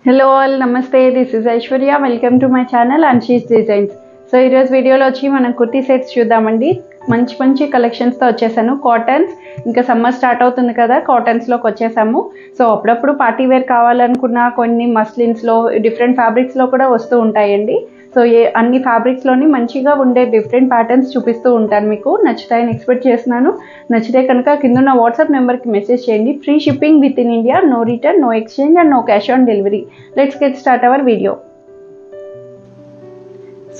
Hello all, Namaste. This is Aishwarya. Welcome to my channel Anshi's Designs. So ఈ రోజు వీడియోలో వచ్చి మనం కుర్తీ సెట్స్ చూద్దామండి. మంచి కలెక్షన్స్ తో వచ్చేసాను. కాటన్స్ ఇంకా సమ్మర్ స్టార్ట్ అవుతుంది కదా, కాటన్స్ లోకి వచ్చేసాము. సో అప్పుడప్పుడు పార్టీ వేర్ కావాలనుకున్నా కొన్ని మస్లిన్స్ లో డిఫరెంట్ ఫ్యాబ్రిక్స్ లో కూడా వస్తూ ఉంటాయండి. సో అన్ని ఫ్యాబ్రిక్స్ లోని మంచిగా ఉండే డిఫరెంట్ ప్యాటర్న్స్ చూపిస్తూ ఉంటాను. మీకు నచ్చుతాయని ఎక్స్పెక్ట్ చేస్తున్నాను. నచ్చితే కనుక కింద ఉన్న వాట్సాప్ నెంబర్కి మెసేజ్ చేయండి. Free shipping within India, no return, no exchange and no cash on delivery. Let's get start our video.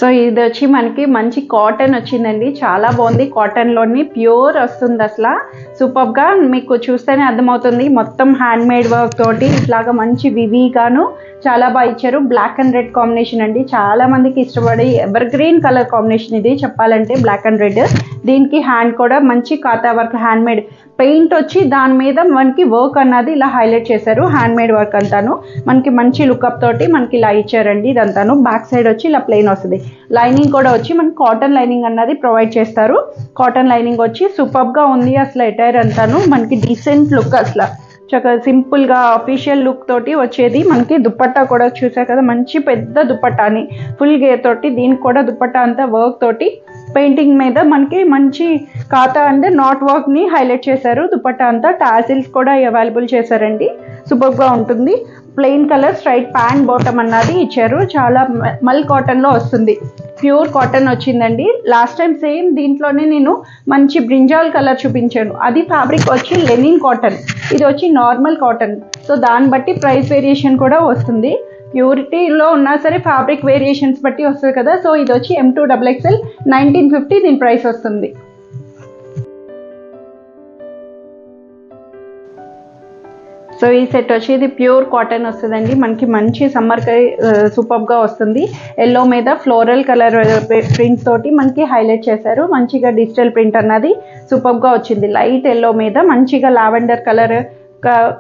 So ఇది వచ్చి మనకి మంచి కాటన్ వచ్చిందండి. చాలా బాగుంది. కాటన్లోని ప్యూర్ వస్తుంది. అసలు సూపర్గా మీకు చూస్తేనే అర్థమవుతుంది. మొత్తం హ్యాండ్ మేడ్ వర్క్ తోటి ఇట్లాగా మంచి వివీగాను చాలా బాగా ఇచ్చారు. బ్లాక్ అండ్ రెడ్ కాంబినేషన్ అండి. చాలా మందికి ఇష్టపడే ఎవర్ గ్రీన్ కలర్ కాంబినేషన్ ఇది చెప్పాలంటే, బ్లాక్ అండ్ రెడ్. దీనికి హ్యాండ్ కూడా మంచి కాతా వర్క్ హ్యాండ్ మేడ్ పెయింట్ వచ్చి దాని మీద మనకి వర్క్ అన్నది ఇలా హైలైట్ చేశారు. హ్యాండ్ మేడ్ వర్క్ అంతాను మనకి మంచి లుక్అప్ తోటి మనకి ఇలా ఇచ్చారండి. ఇదంతాను బ్యాక్ సైడ్ వచ్చి ఇలా ప్లెయిన్ వస్తుంది. లైనింగ్ కూడా వచ్చి మనకి కాటన్ లైనింగ్ అన్నది ప్రొవైడ్ చేస్తారు. కాటన్ లైనింగ్ వచ్చి సూపర్గా ఉంది. అసలు ఎటైర్ అంతాను మనకి డీసెంట్ లుక్, అసలు చక్కగా సింపుల్గా అఫీషియల్ లుక్ తోటి వచ్చేది. మనకి దుపట్టా కూడా చూసారు కదా, మంచి పెద్ద దుపట్టాని ఫుల్ గేర్ తోటి. దీనికి కూడా దుపట్టా అంతా వర్క్ తోటి పెయింటింగ్ మీద మనకి మంచి కాతా అంటే నాట్ వర్క్ ని హైలైట్ చేశారు. దుపట్టా అంతా టాసిల్స్ కూడా అవైలబుల్ చేశారండి. సూపర్గా ఉంటుంది. Plain colour straight pant bottom అన్నది ఇచ్చారు. చాలా మల్ కాటన్ లో వస్తుంది. ప్యూర్ కాటన్ వచ్చిందండి. లాస్ట్ టైం సేమ్ దీంట్లోనే నేను మంచి బ్రింజాల్ కలర్ చూపించాను. అది ఫ్యాబ్రిక్ వచ్చి లెనిన్ కాటన్, ఇది వచ్చి నార్మల్ కాటన్. సో దాన్ని బట్టి ప్రైస్ వేరియేషన్ కూడా వస్తుంది. ప్యూరిటీలో ఉన్నా సరే ఫ్యాబ్రిక్ వేరియేషన్స్ బట్టి వస్తుంది కదా. సో ఇది వచ్చి M2XXL 1950 దీని ప్రైస్ వస్తుంది. సో ఈ సెట్ వచ్చి ఇది ప్యూర్ కాటన్ వస్తుందండి. మనకి మంచి సమ్మర్కి సూపర్గా వస్తుంది. ఎల్లో మీద ఫ్లోరల్ కలర్ ప్రింట్ తోటి మనకి హైలైట్ చేశారు. మంచిగా డిజిటల్ ప్రింట్ అన్నది సూపర్గా వచ్చింది. లైట్ ఎల్లో మీద మంచిగా లావెండర్ కలర్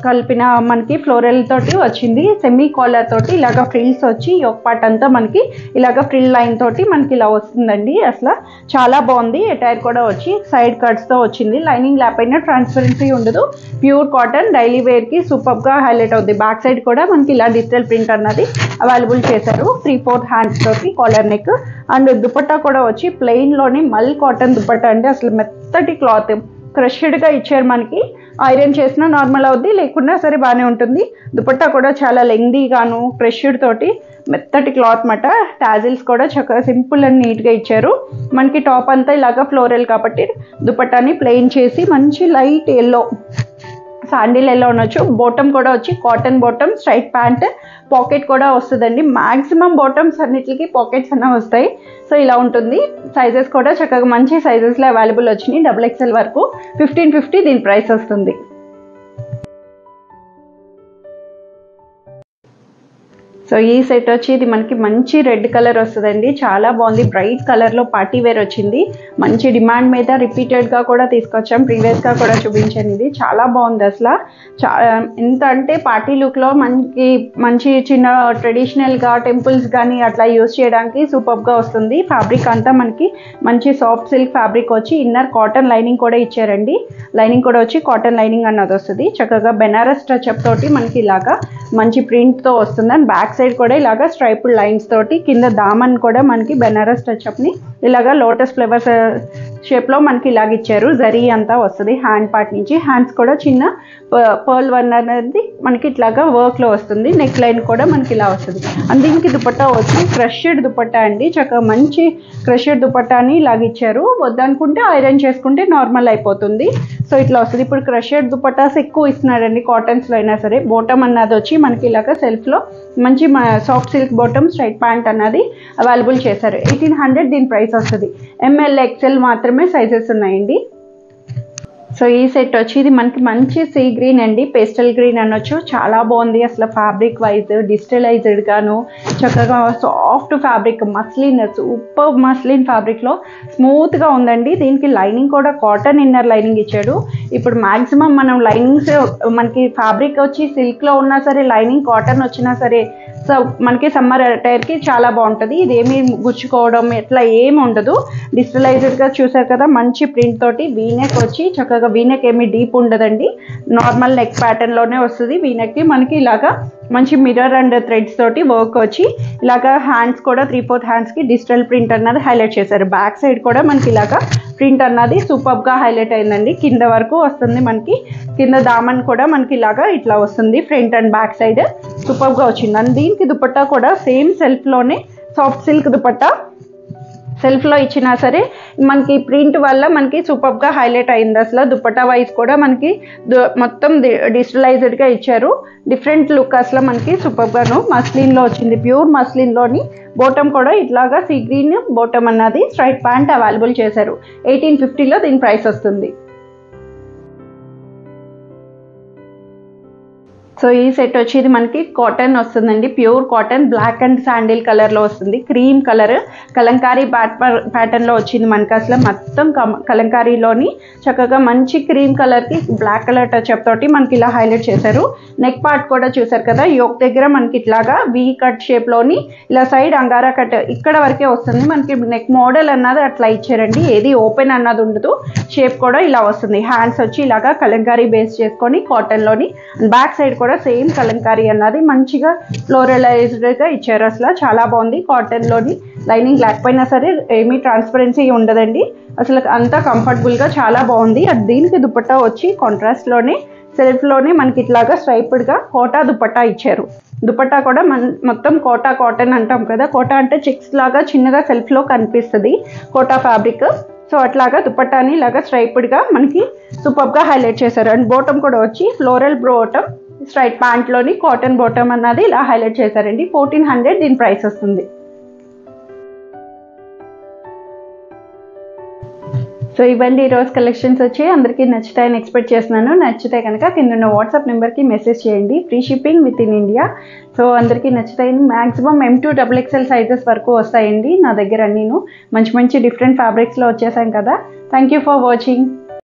కలిపిన మనకి ఫ్లోరల్ తోటి వచ్చింది. సెమీ కాలర్ తోటి ఇలాగ ఫ్రిల్స్ వచ్చి ఒక పార్ట్ అంతా మనకి ఇలాగ ఫ్రిల్ లైన్ తోటి మనకి ఇలా వస్తుందండి. అసలు చాలా బాగుంది. ఎటైర్ కూడా వచ్చి సైడ్ కట్స్తో వచ్చింది. లైనింగ్ లేకపోయినా ట్రాన్స్పరెన్సీ ఉండదు. ప్యూర్ కాటన్ డైలీ వేర్కి సూపర్గా హైలైట్ అవుతుంది. బ్యాక్ సైడ్ కూడా మనకి ఇలా డిజిటల్ ప్రింట్ అన్నది అవైలబుల్ చేశారు. 3/4 హ్యాండ్స్ తోటి కాలర్ నెక్ అండ్ దుపట్టా కూడా వచ్చి ప్లెయిన్లోని మల్ కాటన్ దుపట్టా అంటే అసలు మెత్తటి క్లాత్ క్రష్డ్గా ఇచ్చారు. మనకి ఐరన్ చేసినా నార్మల్ అవుద్ది, లేకున్నా సరే బాగానే ఉంటుంది. దుపట్టా కూడా చాలా లెంగ్దీగాను క్రష్డ్ తోటి మెత్తటి క్లాత్ మాట. టాజిల్స్ కూడా చక్కగా సింపుల్ అండ్ నీట్గా ఇచ్చారు. మనకి టాప్ అంతా ఇలాగా ఫ్లోరల్ కాబట్టి దుపట్టాని ప్లెయిన్ చేసి మంచి లైట్ ఎల్లో, శాండిల్ ఎల్లో అనొచ్చు. బాటమ్ కూడా వచ్చి cotton bottom, straight pant, pocket కూడా వస్తుందండి. మ్యాక్సిమం బాటమ్స్ అన్నిటికి పాకెట్స్ అన్న వస్తాయి. సో ఇలా ఉంటుంది. సైజెస్ కూడా చక్కగా మంచి సైజెస్లో అవైలబుల్ వచ్చినాయి. XXL వరకు 1550 దీని ప్రైస్ వస్తుంది. సో ఈ సెట్ వచ్చి ఇది మనకి మంచి రెడ్ కలర్ వస్తుందండి. చాలా బాగుంది. బ్రైట్ కలర్లో పార్టీ వేర్ వచ్చింది. మంచి డిమాండ్ మీద రిపీటెడ్గా కూడా తీసుకొచ్చాం. ప్రీవియస్గా కూడా చూపించాను. ఇది చాలా బాగుంది. అసలు ఎంత అంటే పార్టీ లుక్లో మనకి మంచి చిన్న ట్రెడిషనల్గా టెంపుల్స్ కానీ అట్లా యూజ్ చేయడానికి సూపర్గా వస్తుంది. ఫ్యాబ్రిక్ అంతా మనకి మంచి సాఫ్ట్ సిల్క్ ఫ్యాబ్రిక్ వచ్చి ఇన్నర్ కాటన్ లైనింగ్ కూడా ఇచ్చారండి. లైనింగ్ కూడా వచ్చి కాటన్ లైనింగ్ అన్నది వస్తుంది. చక్కగా బెనారస్ టచ్అప్ తోటి మనకి ఇలాగా మంచి ప్రింట్తో వస్తుంది. అండ్ బ్యాక్ సైడ్ కూడా ఇలాగా స్ట్రైపుడ్ లైన్స్ తోటి కింద దామన్ కూడా మనకి బెనారస్ టచ్అప్ని ఇలాగా లోటస్ ఫ్లవర్స్ షేప్లో మనకి ఇలాగ ఇచ్చారు. జరీ అంతా వస్తుంది హ్యాండ్ పార్ట్ నుంచి. హ్యాండ్స్ కూడా చిన్న పర్ల్ వన్ అనేది మనకి ఇట్లాగా వర్క్లో వస్తుంది. నెక్ లైన్ కూడా మనకి ఇలా వస్తుంది. అండ్ దీనికి దుపట్టా వచ్చి క్రష్డ్ దుపట్టా అండి. చక్కగా మంచి క్రష్డ్ దుపట్టాని ఇలాగ ఇచ్చారు. వద్దనుకుంటే ఐరన్ చేసుకుంటే నార్మల్ అయిపోతుంది. సో ఇట్లా వస్తుంది. ఇప్పుడు క్రష్డ్ దుపట్టాస్ ఎక్కువ ఇస్తున్నారండి కాటన్స్లో అయినా సరే. బాటమ్ అన్నది వచ్చి మనకి ఇలాగ సెల్ఫ్లో మంచి soft silk bottom, straight pant అన్నది అవైలబుల్ చేశారు. 1800 దీని ప్రైస్ వస్తుంది. ML XL మాత్రమే సైజెస్ ఉన్నాయండి. సో ఈ సెట్ వచ్చి ఇది మనకి మంచి సీ గ్రీన్ అండి, పేస్టల్ గ్రీన్ అనొచ్చు. చాలా బాగుంది. అసలు ఫ్యాబ్రిక్ వైజ్ డిజిటలైజ్డ్ గాను చక్కగా soft fabric, muslin, super muslin ఫ్యాబ్రిక్లో స్మూత్గా ఉందండి. దీనికి లైనింగ్ కూడా కాటన్ ఇన్నర్ లైనింగ్ ఇచ్చాడు. ఇప్పుడు మ్యాక్సిమం మనం లైనింగ్స్ మనకి ఫ్యాబ్రిక్ వచ్చి సిల్క్లో ఉన్నా సరే, లైనింగ్ కాటన్ వచ్చినా సరే, సో మనకి సమ్మర్ అటైర్కి చాలా బాగుంటుంది. ఇది ఏమి గుచ్చుకోవడం ఎట్లా ఏమి ఉండదు. డిజిటలైజ్డ్గా చూసారు కదా, మంచి ప్రింట్ తోటి వీనెక్ వచ్చి చక్కగా, వీనెక్ ఏమి డీప్ ఉండదండి, నార్మల్ నెక్ ప్యాటర్న్లోనే వస్తుంది. వీనెక్కి మనకి ఇలాగా మంచి మిర్రర్ అండ్ థ్రెడ్స్ తోటి వర్క్ వచ్చి ఇలాగా హ్యాండ్స్ కూడా 3/4 హ్యాండ్స్కి డిజిటల్ ప్రింట్ అన్నది హైలైట్ చేశారు. బ్యాక్ సైడ్ కూడా మనకి ఇలాగా ప్రింట్ అన్నది సూపర్గా హైలైట్ అయిందండి. కింద వరకు వస్తుంది మనకి, కింద దామన్ కూడా మనకి ఇలాగా ఇట్లా వస్తుంది. ఫ్రంట్ అండ్ బ్యాక్ సైడ్ సూపర్గా వచ్చింది. అండ్ దీనికి దుపట్టా కూడా సేమ్ సెల్ఫ్లోనే సాఫ్ట్ సిల్క్ దుపట్టా సెల్ఫ్లో ఇచ్చినా సరే మనకి ప్రింట్ వల్ల మనకి సూపర్గా హైలైట్ అయింది. అసలు దుపట్టా వైజ్ కూడా మనకి మొత్తం డిజిటలైజ్డ్గా ఇచ్చారు. డిఫరెంట్ లుక్ అసలు మనకి సూపర్గాను మస్లిన్లో వచ్చింది. ప్యూర్ మస్లిన్లోని బోటమ్ కూడా ఇట్లాగా సీ గ్రీన్ బోటమ్ అన్నది స్ట్రైట్ ప్యాంట్ అవైలబుల్ చేశారు. 1850లో దీని ప్రైస్ వస్తుంది. సో ఈ సెట్ వచ్చేది మనకి కాటన్ వస్తుందండి, pure cotton, black and sandal కలర్లో వస్తుంది. క్రీమ్ కలర్ కలంకారీ ప్యాటర్న్లో వచ్చింది మనకి. అసలు మొత్తం కలంకారీలోని చక్కగా మంచి క్రీమ్ కలర్కి బ్లాక్ కలర్ టచ్అప్ తోటి మనకి ఇలా హైలైట్ చేశారు. నెక్ పార్ట్ కూడా చూసారు కదా, యోక్ దగ్గర మనకి ఇట్లాగా వీ కట్ షేప్లోని ఇలా సైడ్ అంగారా కట్ ఇక్కడ వరకే వస్తుంది మనకి. నెక్ మోడల్ అన్నది అట్లా ఇచ్చారండి, ఏది ఓపెన్ అన్నది ఉండదు. షేప్ కూడా ఇలా వస్తుంది. హ్యాండ్స్ వచ్చి ఇలాగా కలంకారీ బేస్ చేసుకొని కాటన్లోని, బ్యాక్ సైడ్ కూడా సేమ్ కలంకారీ అన్నది మంచిగా ఫ్లోరలైజ్డ్గా ఇచ్చారు. అసలు చాలా బాగుంది. కాటన్లోని లైనింగ్ లేకపోయినా సరే ఏమీ ట్రాన్స్పరెన్సీ ఉండదండి. అసలు అంతా కంఫర్టబుల్గా చాలా బాగుంది. అది దీనికి దుపట్టా వచ్చి కాంట్రాస్ట్లోనే సెల్ఫ్లోనే మనకి ఇట్లాగా స్ట్రైప్డ్గా కోటా దుపట్టా ఇచ్చారు. దుపట్టా కూడా మొత్తం కోటా కాటన్ అంటాం కదా, కోటా అంటే చెక్స్ లాగా చిన్నగా సెల్ఫ్లో కనిపిస్తుంది కోటా ఫ్యాబ్రిక్. సో అట్లాగా దుపట్టాని ఇలాగా స్ట్రైప్డ్గా మనకి సూపర్గా హైలైట్ చేశారు. అండ్ బాటమ్ కూడా వచ్చి ఫ్లోరల్ బాటమ్ స్ట్రైట్ ప్యాంట్లోని కాటన్ బాటమ్ అన్నది ఇలా హైలైట్ చేశారండి. 1400 దీని ప్రైస్ వస్తుంది. సో ఇవన్నీ ఈరోజు కలెక్షన్స్ వచ్చి అందరికీ నచ్చుతాయని ఎక్స్పెక్ట్ చేస్తున్నాను. నచ్చితే కనుక కింద ఉన్న వాట్సాప్ నెంబర్కి మెసేజ్ చేయండి. Free shipping within India. So అందరికీ నచ్చుతాయని మ్యాక్సిమం M2 XXL సైజెస్ వరకు వస్తాయండి నా దగ్గర. అన్నీను మంచి మంచి డిఫరెంట్ ఫ్యాబ్రిక్స్లో వచ్చేసాం కదా. Thank you for watching.